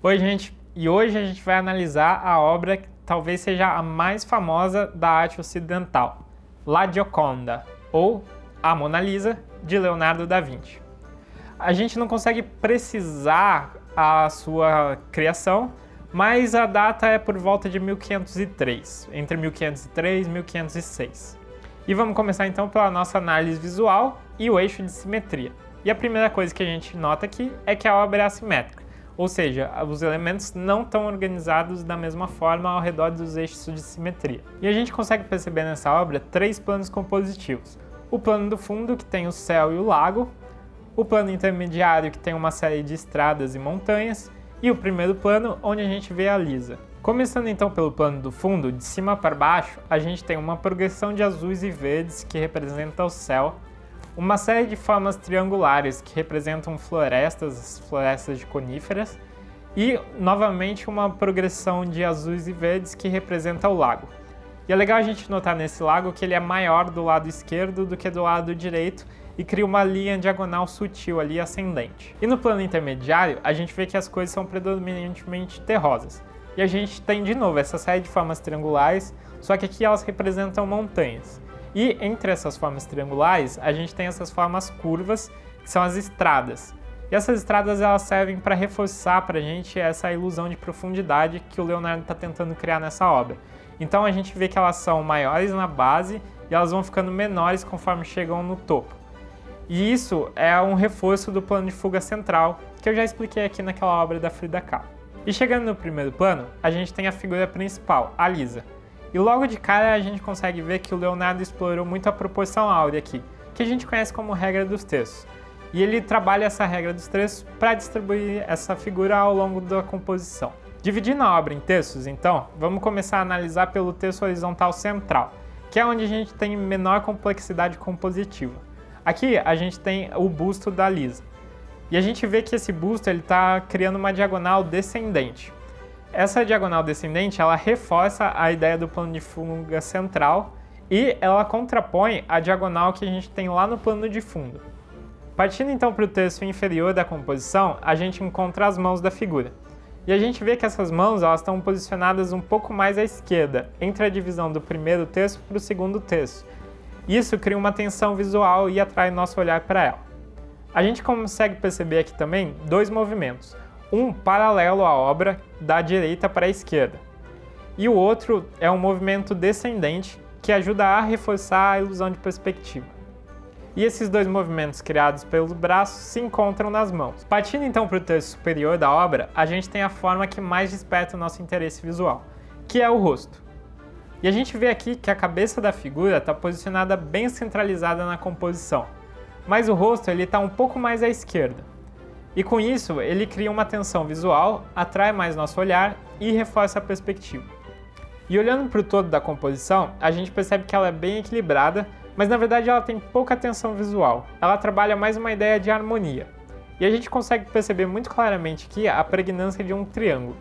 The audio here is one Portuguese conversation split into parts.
Oi, gente, e hoje a gente vai analisar a obra que talvez seja a mais famosa da arte ocidental, La Gioconda, ou A Mona Lisa, de Leonardo da Vinci. A gente não consegue precisar a sua criação, mas a data é por volta de 1503, entre 1503 e 1506. E vamos começar então pela nossa análise visual e o eixo de simetria. E a primeira coisa que a gente nota aqui é que a obra é assimétrica, ou seja, os elementos não estão organizados da mesma forma ao redor dos eixos de simetria. E a gente consegue perceber nessa obra três planos compositivos. O plano do fundo, que tem o céu e o lago, o plano intermediário, que tem uma série de estradas e montanhas, e o primeiro plano, onde a gente vê a Lisa. Começando então pelo plano do fundo, de cima para baixo, a gente tem uma progressão de azuis e verdes que representa o céu, uma série de formas triangulares que representam florestas, as florestas de coníferas, e novamente uma progressão de azuis e verdes que representa o lago. E é legal a gente notar nesse lago que ele é maior do lado esquerdo do que do lado direito e cria uma linha diagonal sutil ali ascendente. E no plano intermediário, a gente vê que as cores são predominantemente terrosas. E a gente tem de novo essa série de formas triangulares, só que aqui elas representam montanhas. E entre essas formas triangulares, a gente tem essas formas curvas, que são as estradas. E essas estradas elas servem para reforçar para a gente essa ilusão de profundidade que o Leonardo está tentando criar nessa obra. Então a gente vê que elas são maiores na base e elas vão ficando menores conforme chegam no topo. E isso é um reforço do plano de fuga central, que eu já expliquei aqui naquela obra da Frida Kahlo. E chegando no primeiro plano, a gente tem a figura principal, a Lisa. E logo de cara a gente consegue ver que o Leonardo explorou muito a proporção áurea aqui, que a gente conhece como regra dos terços. E ele trabalha essa regra dos terços para distribuir essa figura ao longo da composição. Dividindo a obra em terços, então, vamos começar a analisar pelo terço horizontal central, que é onde a gente tem menor complexidade compositiva. Aqui a gente tem o busto da Lisa. E a gente vê que esse busto está criando uma diagonal descendente. Essa diagonal descendente ela reforça a ideia do plano de fuga central e ela contrapõe a diagonal que a gente tem lá no plano de fundo. Partindo então para o terço inferior da composição, a gente encontra as mãos da figura. E a gente vê que essas mãos elas estão posicionadas um pouco mais à esquerda, entre a divisão do primeiro terço para o segundo terço. Isso cria uma tensão visual e atrai nosso olhar para ela. A gente consegue perceber aqui também dois movimentos. Um paralelo à obra, da direita para a esquerda. E o outro é um movimento descendente que ajuda a reforçar a ilusão de perspectiva. E esses dois movimentos criados pelos braços se encontram nas mãos. Partindo então para o terço superior da obra, a gente tem a forma que mais desperta o nosso interesse visual, que é o rosto. E a gente vê aqui que a cabeça da figura está posicionada bem centralizada na composição, mas o rosto está um pouco mais à esquerda. E com isso, ele cria uma tensão visual, atrai mais nosso olhar e reforça a perspectiva. E olhando para o todo da composição, a gente percebe que ela é bem equilibrada, mas na verdade ela tem pouca tensão visual. Ela trabalha mais uma ideia de harmonia. E a gente consegue perceber muito claramente aqui a pregnância de um triângulo.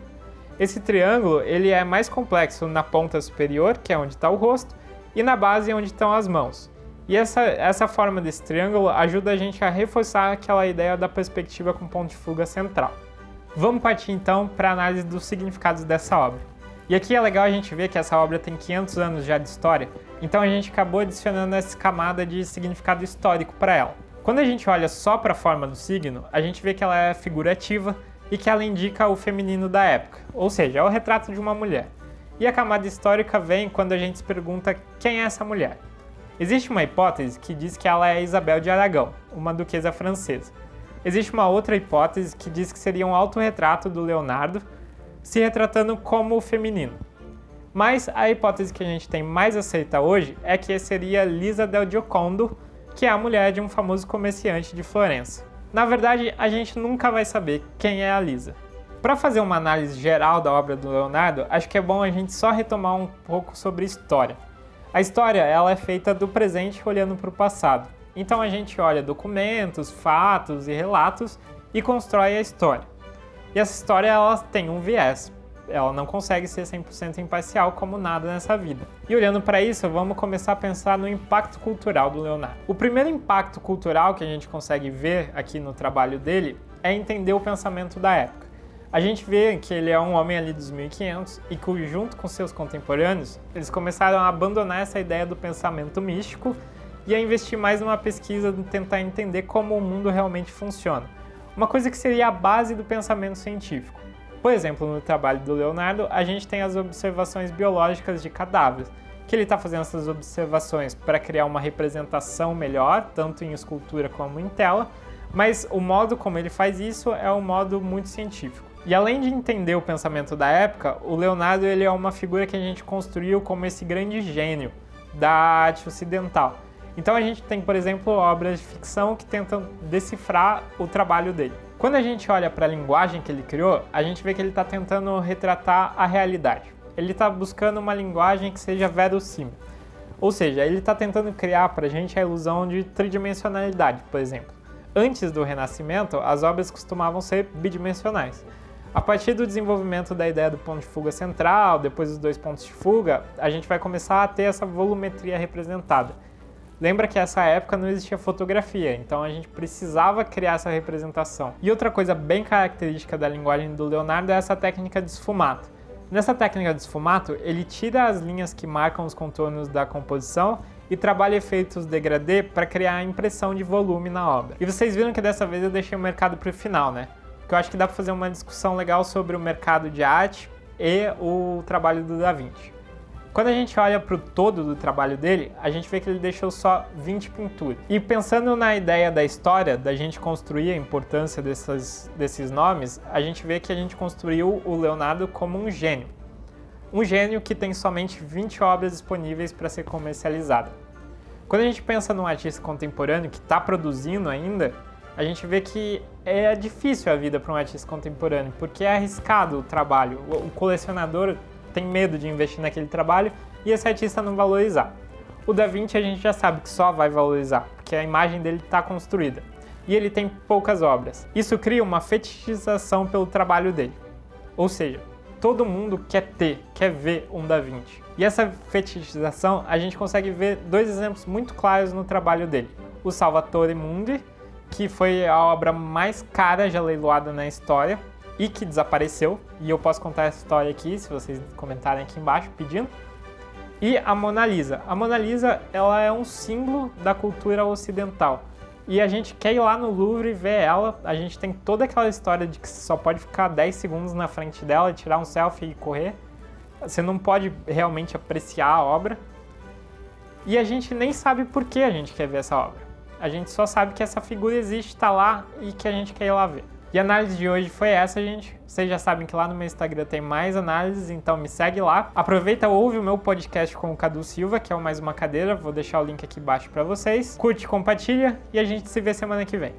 Esse triângulo ele é mais complexo na ponta superior, que é onde está o rosto, e na base, onde estão as mãos. E essa forma desse triângulo ajuda a gente a reforçar aquela ideia da perspectiva com ponto de fuga central. Vamos partir então para a análise dos significados dessa obra. E aqui é legal a gente ver que essa obra tem 500 anos já de história, então a gente acabou adicionando essa camada de significado histórico para ela. Quando a gente olha só para a forma do signo, a gente vê que ela é figurativa e que ela indica o feminino da época, ou seja, é o retrato de uma mulher. E a camada histórica vem quando a gente se pergunta quem é essa mulher. Existe uma hipótese que diz que ela é Isabel de Aragão, uma duquesa francesa. Existe uma outra hipótese que diz que seria um autorretrato do Leonardo se retratando como feminino. Mas a hipótese que a gente tem mais aceita hoje é que seria Lisa del Giocondo, que é a mulher de um famoso comerciante de Florença. Na verdade, a gente nunca vai saber quem é a Lisa. Para fazer uma análise geral da obra do Leonardo, acho que é bom a gente só retomar um pouco sobre história. A história ela é feita do presente olhando para o passado. Então a gente olha documentos, fatos e relatos e constrói a história. E essa história ela tem um viés. Ela não consegue ser 100% imparcial como nada nessa vida. E olhando para isso, vamos começar a pensar no impacto cultural do Leonardo. O primeiro impacto cultural que a gente consegue ver aqui no trabalho dele é entender o pensamento da época. A gente vê que ele é um homem ali dos 1500 e que, junto com seus contemporâneos, eles começaram a abandonar essa ideia do pensamento místico e a investir mais numa pesquisa de tentar entender como o mundo realmente funciona. Uma coisa que seria a base do pensamento científico. Por exemplo, no trabalho do Leonardo, a gente tem as observações biológicas de cadáveres, que ele está fazendo essas observações para criar uma representação melhor, tanto em escultura como em tela, mas o modo como ele faz isso é um modo muito científico. E além de entender o pensamento da época, o Leonardo ele é uma figura que a gente construiu como esse grande gênio da arte ocidental. Então a gente tem, por exemplo, obras de ficção que tentam decifrar o trabalho dele. Quando a gente olha para a linguagem que ele criou, a gente vê que ele está tentando retratar a realidade. Ele está buscando uma linguagem que seja verossímil. Ou seja, ele está tentando criar para a gente a ilusão de tridimensionalidade, por exemplo. Antes do Renascimento, as obras costumavam ser bidimensionais. A partir do desenvolvimento da ideia do ponto de fuga central, depois dos dois pontos de fuga, a gente vai começar a ter essa volumetria representada. Lembra que nessa época não existia fotografia, então a gente precisava criar essa representação. E outra coisa bem característica da linguagem do Leonardo é essa técnica de esfumato. Nessa técnica de esfumato, ele tira as linhas que marcam os contornos da composição e trabalha efeitos degradê para criar a impressão de volume na obra. E vocês viram que dessa vez eu deixei o mercado para o final, né? Porque eu acho que dá para fazer uma discussão legal sobre o mercado de arte e o trabalho do Da Vinci. Quando a gente olha para o todo do trabalho dele, a gente vê que ele deixou só 20 pinturas. E pensando na ideia da história, da gente construir a importância desses nomes, a gente vê que a gente construiu o Leonardo como um gênio. Um gênio que tem somente 20 obras disponíveis para ser comercializada. Quando a gente pensa num artista contemporâneo que está produzindo ainda, a gente vê que é difícil a vida para um artista contemporâneo, porque é arriscado o trabalho. O colecionador tem medo de investir naquele trabalho e esse artista não valorizar. O Da Vinci a gente já sabe que só vai valorizar, porque a imagem dele está construída. E ele tem poucas obras. Isso cria uma fetichização pelo trabalho dele. Ou seja, todo mundo quer ver um Da Vinci. E essa fetichização a gente consegue ver dois exemplos muito claros no trabalho dele. O Salvatore Mundi, que foi a obra mais cara já leiloada na história, e que desapareceu, e eu posso contar essa história aqui, se vocês comentarem aqui embaixo pedindo. E a Mona Lisa. A Mona Lisa, ela é um símbolo da cultura ocidental. E a gente quer ir lá no Louvre e ver ela, a gente tem toda aquela história de que você só pode ficar 10 segundos na frente dela, tirar um selfie e correr. Você não pode realmente apreciar a obra. E a gente nem sabe por que a gente quer ver essa obra. A gente só sabe que essa figura existe, está lá e que a gente quer ir lá ver. E a análise de hoje foi essa, gente. Vocês já sabem que lá no meu Instagram tem mais análises, então me segue lá. Aproveita e ouve o meu podcast com o Cadu Silva, que é o Mais Uma Cadeira. Vou deixar o link aqui embaixo para vocês. Curte, compartilha e a gente se vê semana que vem.